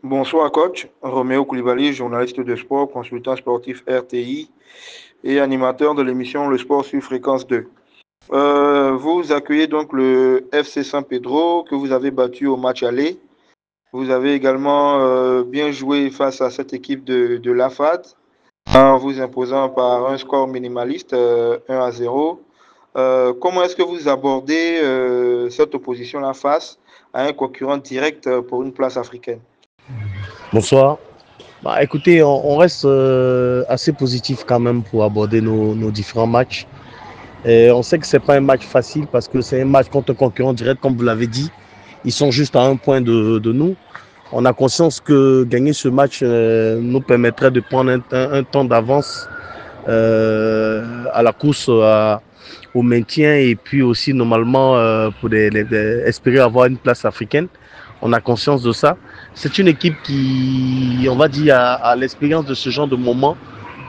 Bonsoir coach, Roméo Koulibaly, journaliste de sport, consultant sportif RTI et animateur de l'émission Le Sport sur Fréquence 2. Vous accueillez donc le FC San Pedro que vous avez battu au match aller. Vous avez également bien joué face à cette équipe de l'AFAD en vous imposant par un score minimaliste 1-0. Comment est-ce que vous abordez cette opposition-là face à un concurrent direct pour une place africaine? Bonsoir. Écoutez, on reste assez positif quand même pour aborder nos différents matchs. Et on sait que ce n'est pas un match facile parce que c'est un match contre un concurrent direct, comme vous l'avez dit. Ils sont juste à un point de nous. On a conscience que gagner ce match nous permettrait de prendre un temps d'avance à la course au maintien et puis aussi normalement pour espérer avoir une place africaine. On a conscience de ça. C'est une équipe qui, on va dire, a l'expérience de ce genre de moment.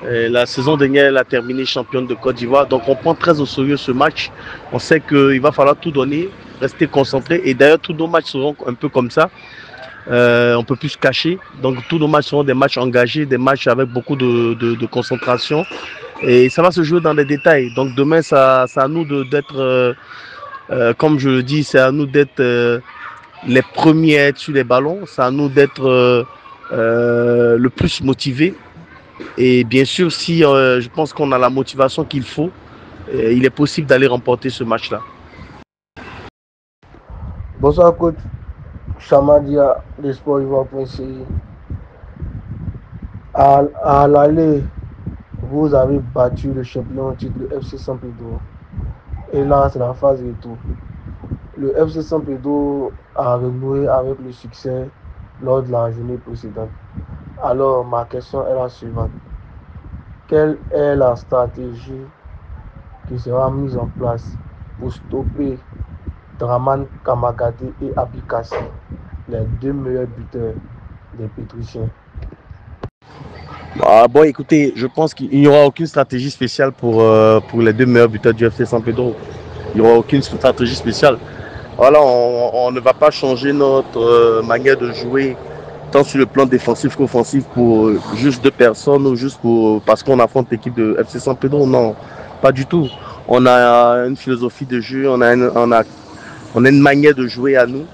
La saison dernière, elle a terminé championne de Côte d'Ivoire. Donc on prend très au sérieux ce match. On sait qu'il va falloir tout donner, rester concentré. Et d'ailleurs, tous nos matchs seront un peu comme ça. On ne peut plus se cacher. Donc tous nos matchs seront des matchs engagés, des matchs avec beaucoup de concentration. Et ça va se jouer dans les détails. Donc demain, c'est à nous d'être, comme je le dis, c'est à nous d'être les premiers à être sur les ballons. C'est à nous d'être le plus motivés. Et bien sûr, si je pense qu'on a la motivation qu'il faut, il est possible d'aller remporter ce match-là. Bonsoir coach, Chamadia de Sport Ivoire.ci. À l'aller, vous avez battu le champion en titre, le FC San Pedro. Et là, c'est la phase retour. Le FC San Pedro a renoué avec le succès lors de la journée précédente. Alors, ma question est la suivante. Quelle est la stratégie qui sera mise en place pour stopper Draman Kamagate et Abikassi, les deux meilleurs buteurs des Pétriciens? Bon, écoutez, je pense qu'il n'y aura aucune stratégie spéciale pour les deux meilleurs buteurs du FC San Pedro. Il n'y aura aucune stratégie spéciale. Voilà, on ne va pas changer notre manière de jouer tant sur le plan défensif qu'offensif pour juste deux personnes ou juste parce qu'on affronte l'équipe de FC San Pedro. Non, pas du tout. On a une philosophie de jeu, on a une manière de jouer à nous,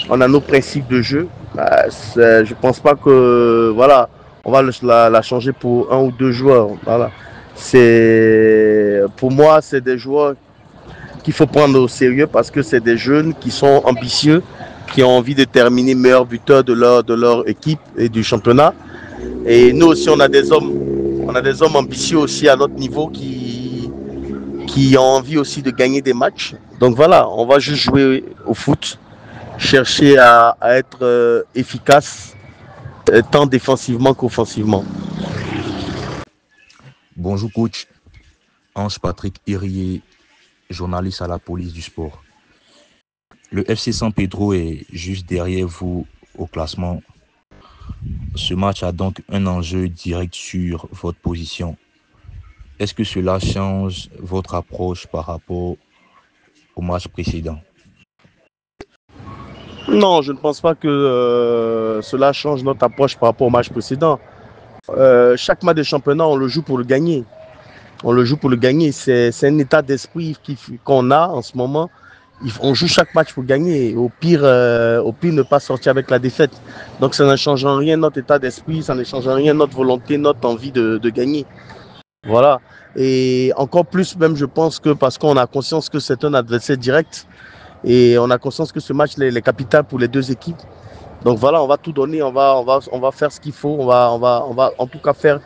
on a nos principes de jeu. Je pense pas que voilà, on va la changer pour un ou deux joueurs. Voilà. Pour moi, c'est des joueurs qu'il faut prendre au sérieux parce que c'est des jeunes qui sont ambitieux, qui ont envie de terminer meilleur buteur de leur équipe et du championnat. Et nous aussi, on a des hommes ambitieux aussi à notre niveau qui ont envie aussi de gagner des matchs. Donc voilà, on va juste jouer au foot, chercher à être efficace tant défensivement qu'offensivement. Bonjour coach, Ange-Patrick Hirier, journaliste à la police du sport. Le FC San Pedro est juste derrière vous au classement. Ce match a donc un enjeu direct sur votre position. Est-ce que cela change votre approche par rapport au match précédent? Non, je ne pense pas que cela change notre approche par rapport au match précédent. Chaque match de championnat, on le joue pour le gagner. On le joue pour le gagner. C'est un état d'esprit qu'on a en ce moment. On joue chaque match pour gagner. Au pire, ne pas sortir avec la défaite. Donc ça ne change en rien notre état d'esprit, ça ne change en rien notre volonté, notre envie de gagner. Voilà. Et encore plus même, je pense que parce qu'on a conscience que c'est un adversaire direct et on a conscience que ce match est capital pour les deux équipes. Donc voilà, on va tout donner, on va faire ce qu'il faut, on va en tout cas faire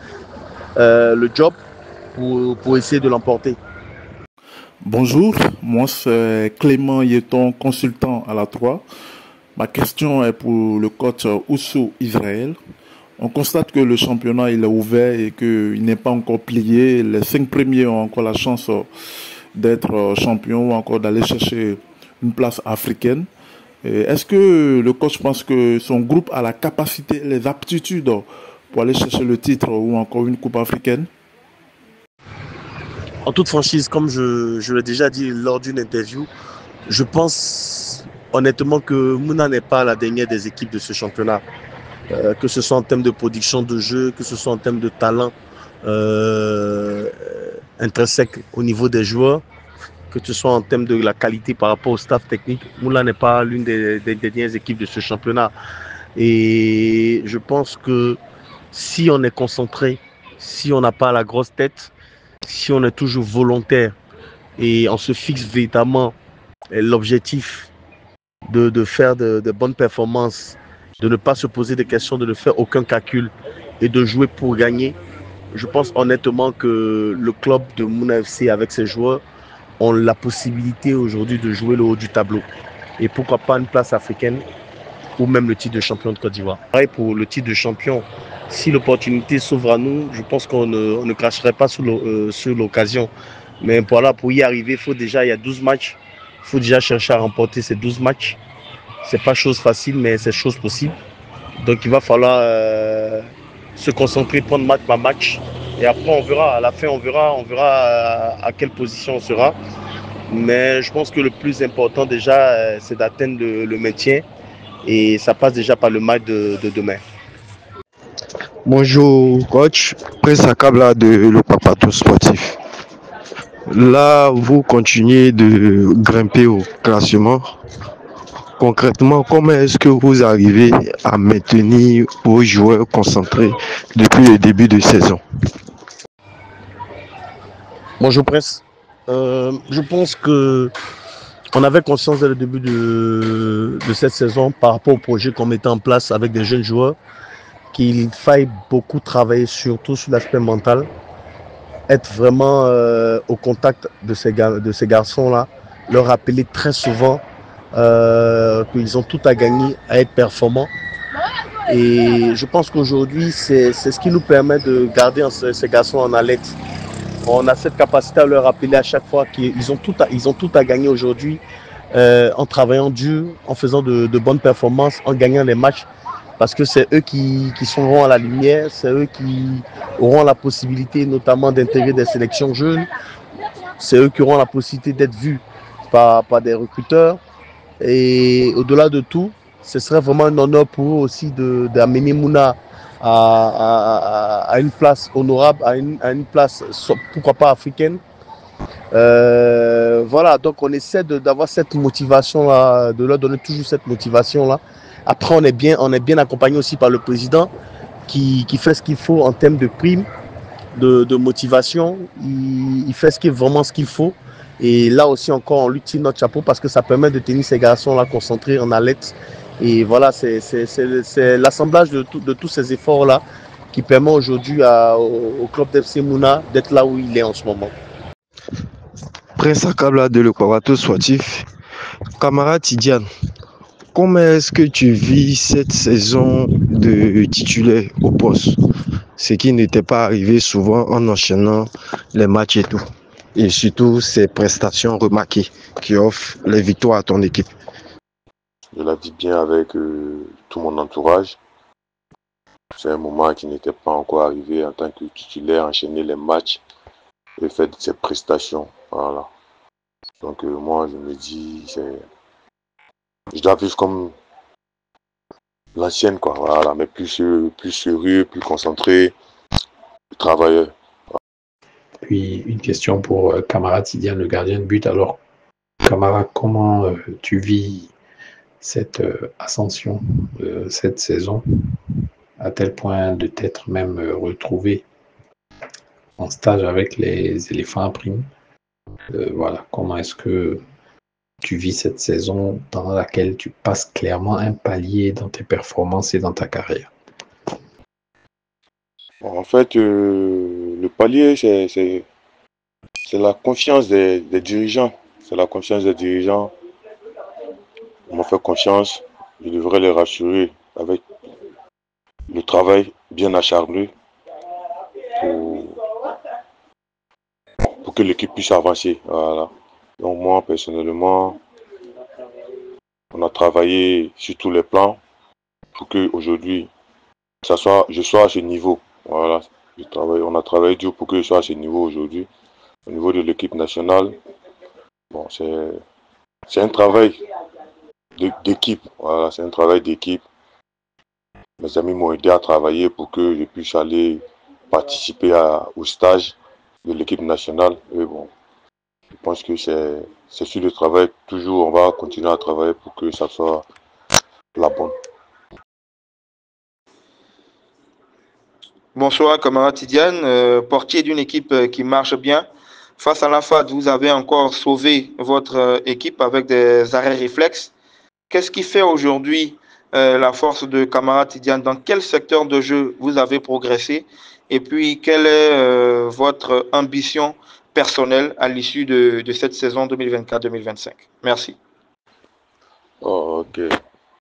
le job pour essayer de l'emporter. Bonjour, moi c'est Clément Yeton, consultant à la 3. Ma question est pour le coach Ousso Israël. On constate que le championnat il est ouvert et qu'il n'est pas encore plié. Les 5 premiers ont encore la chance d'être champions ou encore d'aller chercher une place africaine. Est-ce que le coach pense que son groupe a la capacité, les aptitudes pour aller chercher le titre ou encore une coupe africaine? En toute franchise, comme je l'ai déjà dit lors d'une interview, je pense honnêtement que Mouna n'est pas la dernière des équipes de ce championnat. que ce soit en termes de production de jeu, que ce soit en termes de talent intrinsèque au niveau des joueurs, que ce soit en termes de la qualité par rapport au staff technique. Moula n'est pas l'une des dernières équipes de ce championnat. Et je pense que si on est concentré, si on n'a pas la grosse tête, si on est toujours volontaire et on se fixe véritablement l'objectif de faire de bonnes performances, de ne pas se poser des questions, de ne faire aucun calcul et de jouer pour gagner, je pense honnêtement que le club de Mouna FC avec ses joueurs ont la possibilité aujourd'hui de jouer le haut du tableau. Et pourquoi pas une place africaine ou même le titre de champion de Côte d'Ivoire. Pareil pour le titre de champion, si l'opportunité s'ouvre à nous, je pense qu'on ne cracherait pas sur l'occasion. Mais voilà, pour y arriver, il y a 12 matchs. Il faut déjà chercher à remporter ces 12 matchs. Ce n'est pas chose facile, mais c'est chose possible. Donc il va falloir se concentrer, prendre match par match. Et après, on verra. À la fin, on verra à quelle position on sera. Mais je pense que le plus important déjà, c'est d'atteindre le maintien. Et ça passe déjà par le match de demain. Bonjour coach, Prince Akabla de Le Papato Sportif. Là, vous continuez de grimper au classement. Concrètement, comment est-ce que vous arrivez à maintenir vos joueurs concentrés depuis le début de saison? Bonjour Prince. Je pense que on avait conscience dès le début de cette saison par rapport au projet qu'on mettait en place avec des jeunes joueurs qu'il faille beaucoup travailler surtout sur l'aspect mental, être vraiment au contact de ces garçons-là, leur rappeler très souvent qu'ils ont tout à gagner à être performants. Et je pense qu'aujourd'hui, c'est ce qui nous permet de garder ces garçons en haleine. On a cette capacité à leur rappeler à chaque fois qu'ils ont tout à gagner aujourd'hui en travaillant dur, en faisant de bonnes performances, en gagnant les matchs. Parce que c'est eux qui seront à la lumière, c'est eux qui auront la possibilité notamment d'intégrer des sélections jeunes, c'est eux qui auront la possibilité d'être vus par des recruteurs. Et au-delà de tout, ce serait vraiment un honneur pour eux aussi d'amener Mouna à une place honorable, à une place, pourquoi pas africaine. Voilà, donc on essaie d'avoir cette motivation-là, de leur donner toujours cette motivation-là. Après, on est bien accompagné aussi par le président qui fait ce qu'il faut en termes de primes, de motivation. Il fait vraiment ce qu'il faut. Et là aussi encore, on lui tire notre chapeau parce que ça permet de tenir ces garçons-là concentrés en alerte. Et voilà, c'est l'assemblage de tous ces efforts-là qui permet aujourd'hui au club d'FC Mouna d'être là où il est en ce moment. Prince Akabla de Le Papato Sportif. Camarade Tidiane, comment est-ce que tu vis cette saison de titulaire au poste? Ce qui n'était pas arrivé souvent en enchaînant les matchs et tout. Et surtout ces prestations remarquées qui offrent les victoires à ton équipe. Je la vis bien avec tout mon entourage. C'est un moment qui n'était pas encore arrivé en tant que titulaire, enchaîner les matchs et faire ces prestations. Voilà. Donc moi je me dis, je dois vivre comme l'ancienne, quoi. Voilà, mais plus sérieux, plus concentré, plus travailleur. Puis une question pour Camara Tidiane, le gardien de but. Alors, Camara, comment tu vis cette ascension cette saison, à tel point de t'être même retrouvé en stage avec les éléphants à prime? Voilà, comment est-ce que tu vis cette saison dans laquelle tu passes clairement un palier dans tes performances et dans ta carrière? Bon, en fait, le palier, c'est la confiance des dirigeants. C'est la confiance des dirigeants. On m'a fait confiance. Je devrais les rassurer avec le travail bien acharné pour que l'équipe puisse avancer. Voilà. Donc moi, personnellement, on a travaillé sur tous les plans pour qu'aujourd'hui, je sois à ce niveau. Voilà. On a travaillé dur pour que je sois à ce niveau aujourd'hui. Au niveau de l'équipe nationale, bon, c'est un travail d'équipe. Voilà, c'est un travail d'équipe. mes amis m'ont aidé à travailler pour que je puisse aller participer au stage de l'équipe nationale. Et bon, je pense que c'est sur le travail. Toujours, on va continuer à travailler pour que ça soit la bonne. Bonsoir, camarade Tidiane, portier d'une équipe qui marche bien. Face à la FAD, vous avez encore sauvé votre équipe avec des arrêts réflexes. Qu'est-ce qui fait aujourd'hui la force de camarade Tidiane? Dans quel secteur de jeu vous avez progressé? Et puis, quelle est votre ambition personnelle à l'issue de cette saison 2024-2025? Merci. Oh, ok.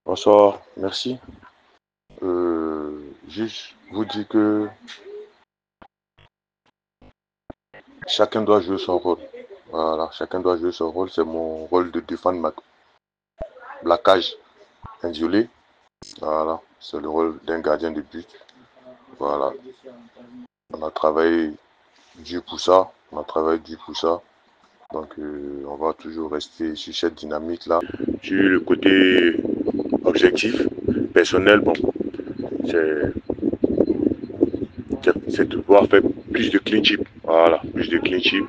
Bonsoir, merci. Juste vous dire que chacun doit jouer son rôle. Voilà, chacun doit jouer son rôle. C'est mon rôle de défendre la cage inviolée. Voilà, c'est le rôle d'un gardien de but. Voilà. On a travaillé dur pour ça. Donc, on va toujours rester sur cette dynamique-là. Sur le côté objectif, personnel, bon, c'est de pouvoir faire plus de clean sheet. Voilà, plus de clean sheet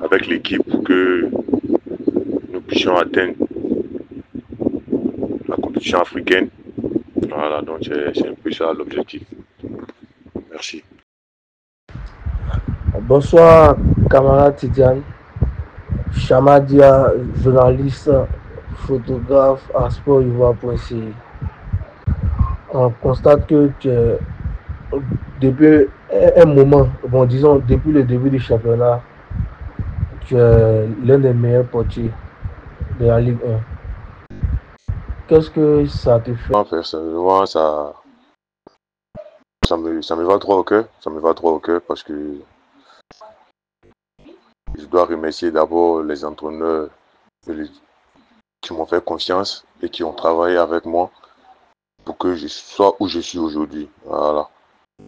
avec l'équipe pour que nous puissions atteindre la compétition africaine. Voilà, donc c'est un peu ça l'objectif. Merci. Bonsoir, camarade Tidiane. Chamadia, journaliste, photographe à sportivoire.ca. On constate que depuis un moment, bon disons depuis le début du championnat, tu es l'un des meilleurs portiers de la Ligue 1. Qu'est-ce que ça te fait? Personnellement, ça me va droit au cœur. Ça me va droit au cœur parce que je dois remercier d'abord les entraîneurs qui m'ont fait confiance et qui ont travaillé avec moi pour que je sois où je suis aujourd'hui. Voilà.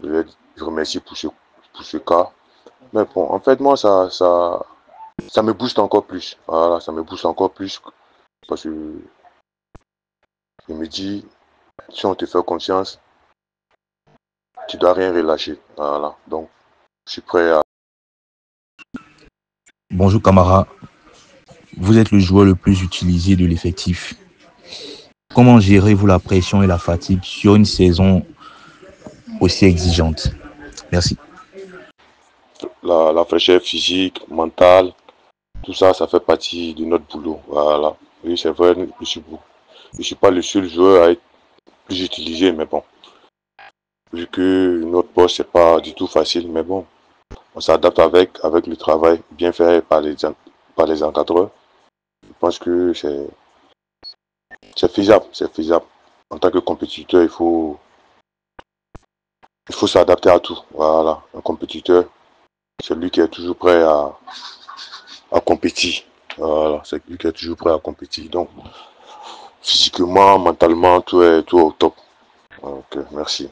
Je remercie pour ce cas. Mais bon, en fait, moi, ça me booste encore plus. Voilà, ça me booste encore plus parce que je me dis, si on te fait confiance, tu dois rien relâcher. Voilà. Donc, je suis prêt à... Bonjour Camara, vous êtes le joueur le plus utilisé de l'effectif. Comment gérez-vous la pression et la fatigue sur une saison aussi exigeante? Merci. La fraîcheur physique, mentale, tout ça, ça fait partie de notre boulot. Voilà. Oui, c'est vrai, je suis pas le seul joueur à être plus utilisé, mais bon. Vu que notre poste, c'est pas du tout facile, mais bon. On s'adapte avec le travail bien fait par les encadreurs. Je pense que c'est faisable, c'est faisable. En tant que compétiteur, il faut s'adapter à tout. Voilà, un compétiteur, c'est lui qui est toujours prêt à compétir. Voilà, c'est lui qui est toujours prêt à compétir. Donc, physiquement, mentalement, tout est au top. Ok, merci.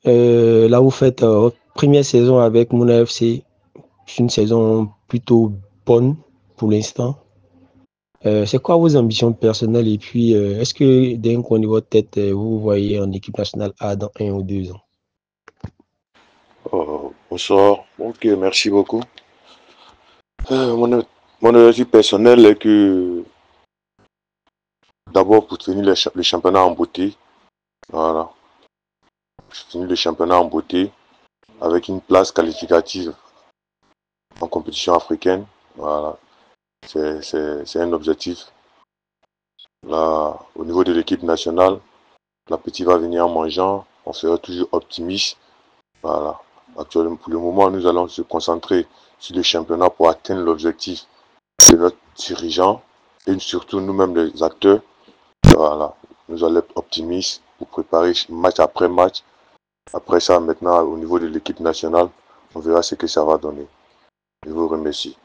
Là, vous faites votre première saison avec Mouna FC. C'est une saison plutôt bonne pour l'instant. C'est quoi vos ambitions personnelles et puis est-ce que d'un coin de votre tête, vous voyez en équipe nationale A dans 1 ou 2 ans? Bonsoir. Ok, merci beaucoup. Mon objectif personnel est que d'abord pour finir le championnat en beauté. Voilà. Finir le championnat en beauté avec une place qualificative en compétition africaine. Voilà. C'est un objectif. Là, au niveau de l'équipe nationale, l'appétit va venir en mangeant. On sera toujours optimiste. Voilà. Actuellement, pour le moment, nous allons se concentrer sur le championnat pour atteindre l'objectif de notre dirigeant et surtout nous-mêmes les acteurs. Voilà. Nous allons être optimistes pour préparer match après match. Après ça, maintenant, au niveau de l'équipe nationale, on verra ce que ça va donner. Je vous remercie.